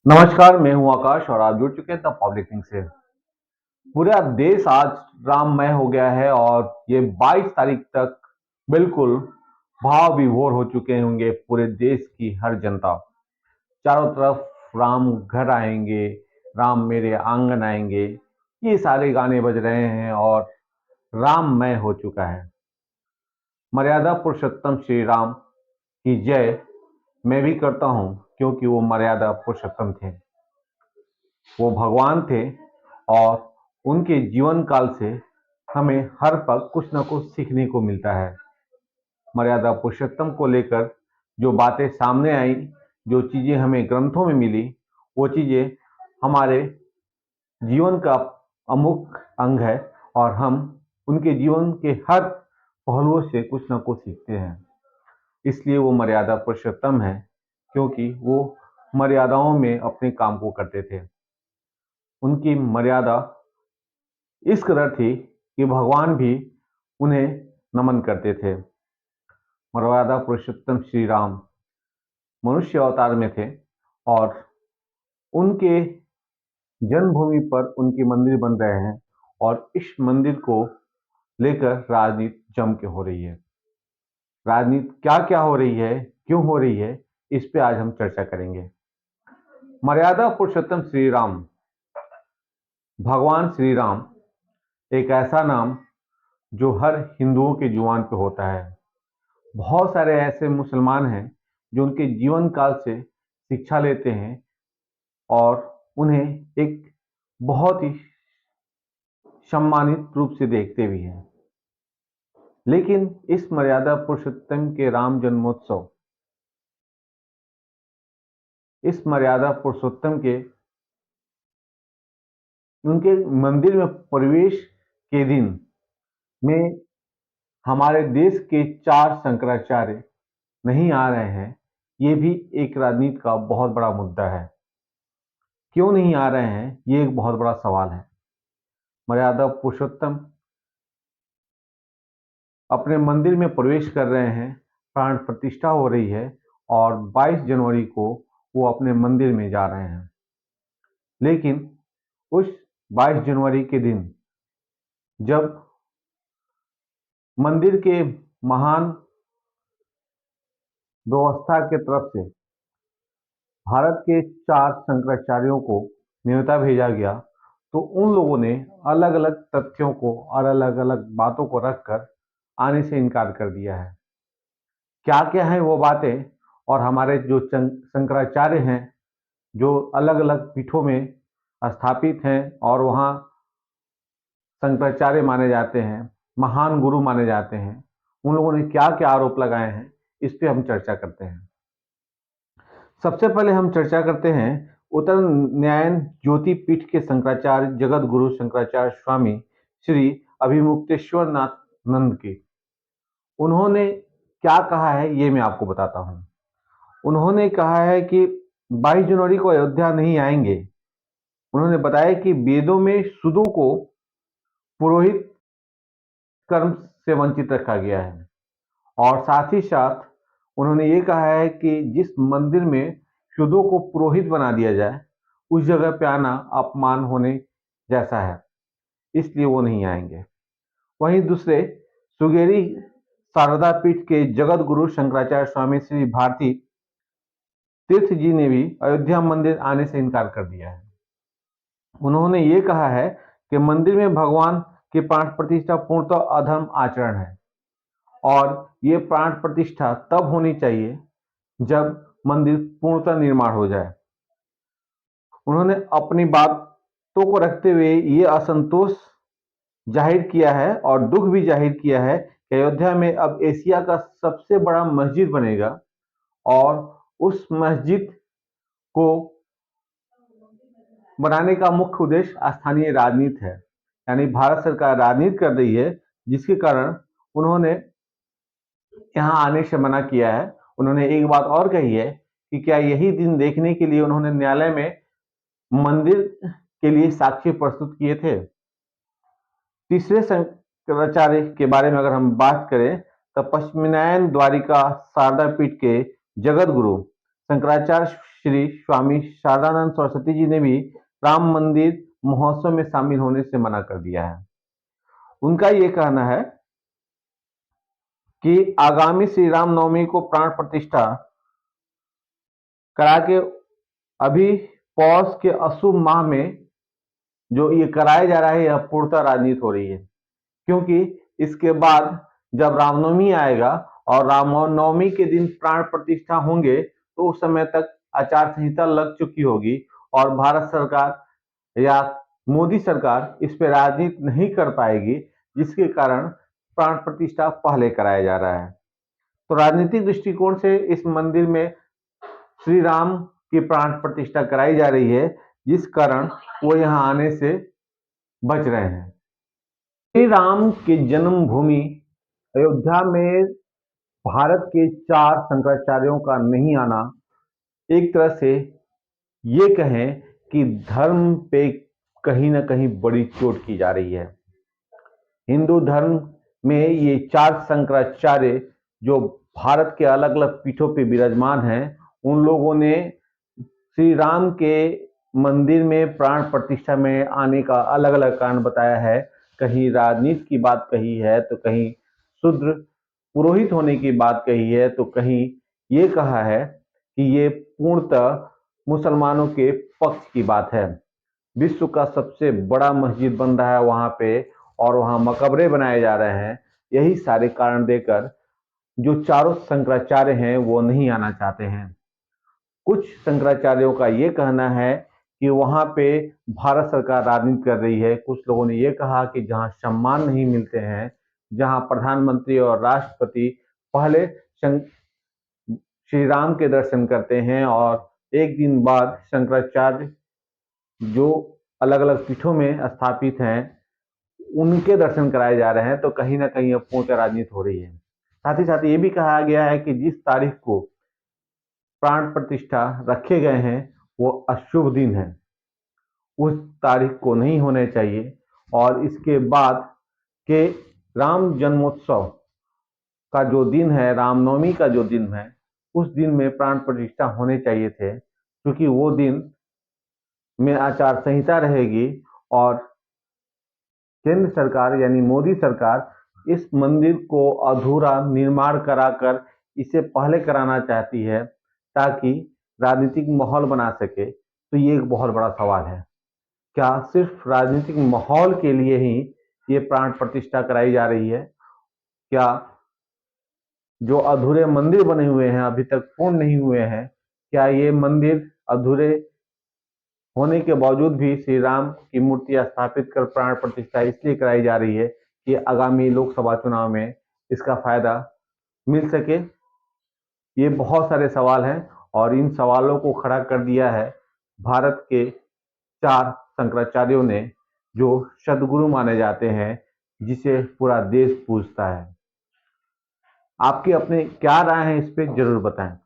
नमस्कार, मैं हूं आकाश और आप जुड़ चुके हैं द पब्लिक थिंग से। पूरा देश आज राममय हो गया है और ये 22 तारीख तक बिल्कुल भाव विभोर हो चुके होंगे पूरे देश की हर जनता। चारों तरफ राम घर आएंगे, राम मेरे आंगन आएंगे, ये सारे गाने बज रहे हैं और राममय हो चुका है। मर्यादा पुरुषोत्तम श्री राम की जय मैं भी करता हूं, क्योंकि वो मर्यादा पुरुषोत्तम थे, वो भगवान थे और उनके जीवन काल से हमें हर पल कुछ न कुछ सीखने को मिलता है। मर्यादा पुरुषोत्तम को लेकर जो बातें सामने आई, जो चीजें हमें ग्रंथों में मिली, वो चीजें हमारे जीवन का अमुक अंग है और हम उनके जीवन के हर पहलुओं से कुछ न कुछ सीखते हैं। इसलिए वो मर्यादा पुरुषोत्तम है, क्योंकि वो मर्यादाओं में अपने काम को करते थे। उनकी मर्यादा इस कदर थी कि भगवान भी उन्हें नमन करते थे। मर्यादा पुरुषोत्तम श्री राम मनुष्य अवतार में थे और उनके जन्मभूमि पर उनके मंदिर बन रहे हैं और इस मंदिर को लेकर राजनीति जम के हो रही है। राजनीति क्या क्या हो रही है, क्यों हो रही है, इस पे आज हम चर्चा करेंगे। मर्यादा पुरुषोत्तम श्री राम, भगवान श्री राम एक ऐसा नाम जो हर हिंदुओं के जुबान पे होता है। बहुत सारे ऐसे मुसलमान हैं जो उनके जीवन काल से शिक्षा लेते हैं और उन्हें एक बहुत ही सम्मानित रूप से देखते भी हैं। लेकिन इस मर्यादा पुरुषोत्तम के राम जन्मोत्सव, इस मर्यादा पुरुषोत्तम के उनके मंदिर में प्रवेश के दिन में हमारे देश के 4 शंकराचार्य नहीं आ रहे हैं, ये भी एक राजनीति का बहुत बड़ा मुद्दा है। क्यों नहीं आ रहे हैं, ये एक बहुत बड़ा सवाल है। मर्यादा पुरुषोत्तम अपने मंदिर में प्रवेश कर रहे हैं, प्राण प्रतिष्ठा हो रही है और 22 जनवरी को वो अपने मंदिर में जा रहे हैं। लेकिन उस 22 जनवरी के दिन जब मंदिर के महान व्यवस्था के तरफ से भारत के 4 शंकराचार्यों को न्योता भेजा गया, तो उन लोगों ने अलग अलग तथ्यों को और अलग अलग बातों को रखकर आने से इनकार कर दिया है। क्या क्या है वो बातें, और हमारे जो शंकराचार्य हैं जो अलग अलग पीठों में स्थापित हैं और वहाँ शंकराचार्य माने जाते हैं, महान गुरु माने जाते हैं, उन लोगों ने क्या क्या आरोप लगाए हैं, इस पे हम चर्चा करते हैं। सबसे पहले हम चर्चा करते हैं उत्तर न्यायन ज्योति पीठ के शंकराचार्य जगत गुरु शंकराचार्य स्वामी श्री अभिमुक्तेश्वर नाथ नंद की। उन्होंने क्या कहा है ये मैं आपको बताता हूँ। उन्होंने कहा है कि 22 जनवरी को अयोध्या नहीं आएंगे। उन्होंने बताया कि वेदों में शुद्धों को पुरोहित कर्म से वंचित रखा गया है और साथ ही साथ उन्होंने ये कहा है कि जिस मंदिर में शुद्धों को पुरोहित बना दिया जाए, उस जगह पे आना अपमान होने जैसा है, इसलिए वो नहीं आएंगे। वहीं दूसरे सुगेरी शारदा पीठ के जगत गुरु शंकराचार्य स्वामी श्री भारती तीर्थ जी ने भी अयोध्या मंदिर आने से इनकार कर दिया है। उन्होंने ये कहा है कि मंदिर में भगवान की प्राण प्रतिष्ठा पूर्णतः अधर्म आचरण है और ये प्राण प्रतिष्ठा तब होनी चाहिए जब मंदिर पूर्णतः निर्माण हो जाए। उन्होंने अपनी बातों को रखते हुए ये असंतोष जाहिर किया है और दुख भी जाहिर किया है कि अयोध्या में अब एशिया का सबसे बड़ा मस्जिद बनेगा और उस मस्जिद को बनाने का मुख्य उद्देश्य स्थानीय राजनीति है, यानी भारत सरकार राजनीति कर रही है, जिसके कारण उन्होंने यहाँ आने से मना किया है। उन्होंने एक बात और कही है कि क्या यही दिन देखने के लिए उन्होंने न्यायालय में मंदिर के लिए साक्ष्य प्रस्तुत किए थे। तीसरे शंकराचार्य के बारे में अगर हम बात करें तो पश्चिमायन द्वारिका शारदा पीठ के जगत गुरु शंकराचार्य श्री स्वामी शारदानंद सरस्वती जी ने भी राम मंदिर महोत्सव में शामिल होने से मना कर दिया है। उनका ये कहना है कि आगामी श्री राम नवमी को प्राण प्रतिष्ठा करा के अभी पौष के अशुभ माह में जो ये कराया जा रहा है, यह पूर्णतः राजनीति हो रही है, क्योंकि इसके बाद जब रामनवमी आएगा और रामनवमी के दिन प्राण प्रतिष्ठा होंगे तो उस समय तक आचार संहिता लग चुकी होगी और भारत सरकार या मोदी सरकार इस पर राजनीति नहीं कर पाएगी, जिसके कारण प्राण प्रतिष्ठा पहले कराया जा रहा है। तो राजनीतिक दृष्टिकोण से इस मंदिर में श्री राम की प्राण प्रतिष्ठा कराई जा रही है, जिस कारण वो यहाँ आने से बच रहे हैं। श्री राम की जन्मभूमि अयोध्या में भारत के 4 शंकराचार्यों का नहीं आना एक तरह से ये कहें कि धर्म पे कहीं ना कहीं बड़ी चोट की जा रही है। हिंदू धर्म में ये 4 शंकराचार्य जो भारत के अलग अलग पीठों पे विराजमान हैं, उन लोगों ने श्री राम के मंदिर में प्राण प्रतिष्ठा में आने का अलग अलग कारण बताया है। कहीं राजनीति की बात कही है, तो कहीं शूद्र पुरोहित होने की बात कही है, तो कहीं ये कहा है कि ये पूर्णतः मुसलमानों के पक्ष की बात है। विश्व का सबसे बड़ा मस्जिद बन रहा है वहां पे और वहां मकबरे बनाए जा रहे हैं। यही सारे कारण देकर जो चारों शंकराचार्य हैं वो नहीं आना चाहते हैं। कुछ शंकराचार्यों का ये कहना है कि वहां पे भारत सरकार राजनीति कर रही है। कुछ लोगों ने ये कहा कि जहां सम्मान नहीं मिलते हैं, जहां प्रधानमंत्री और राष्ट्रपति पहले श्री राम के दर्शन करते हैं और एक दिन बाद शंकराचार्य जो अलग अलग पीठों में स्थापित हैं उनके दर्शन कराए जा रहे हैं, तो कहीं ना कहीं अब पूर्ण राजनीति हो रही है। साथ ही साथ ये भी कहा गया है कि जिस तारीख को प्राण प्रतिष्ठा रखे गए हैं वो अशुभ दिन है, उस तारीख को नहीं होने चाहिए और इसके बाद के राम जन्मोत्सव का जो दिन है, रामनवमी का जो दिन है, उस दिन में प्राण प्रतिष्ठा होने चाहिए थे, क्योंकि वो दिन में आचार संहिता रहेगी और केंद्र सरकार यानी मोदी सरकार इस मंदिर को अधूरा निर्माण कराकर इसे पहले कराना चाहती है ताकि राजनीतिक माहौल बना सके। तो ये एक बहुत बड़ा सवाल है, क्या सिर्फ राजनीतिक माहौल के लिए ही ये प्राण प्रतिष्ठा कराई जा रही है? क्या जो अधूरे मंदिर बने हुए हैं अभी तक पूर्ण नहीं हुए हैं, क्या ये मंदिर अधूरे होने के बावजूद भी श्री राम की मूर्ति स्थापित कर प्राण प्रतिष्ठा इसलिए कराई जा रही है कि आगामी लोकसभा चुनाव में इसका फायदा मिल सके? ये बहुत सारे सवाल हैं और इन सवालों को खड़ा कर दिया है भारत के 4 शंकराचार्यों ने, जो सदगुरु माने जाते हैं, जिसे पूरा देश पूजता है। आपकी अपने क्या राय है इस पे जरूर बताएं।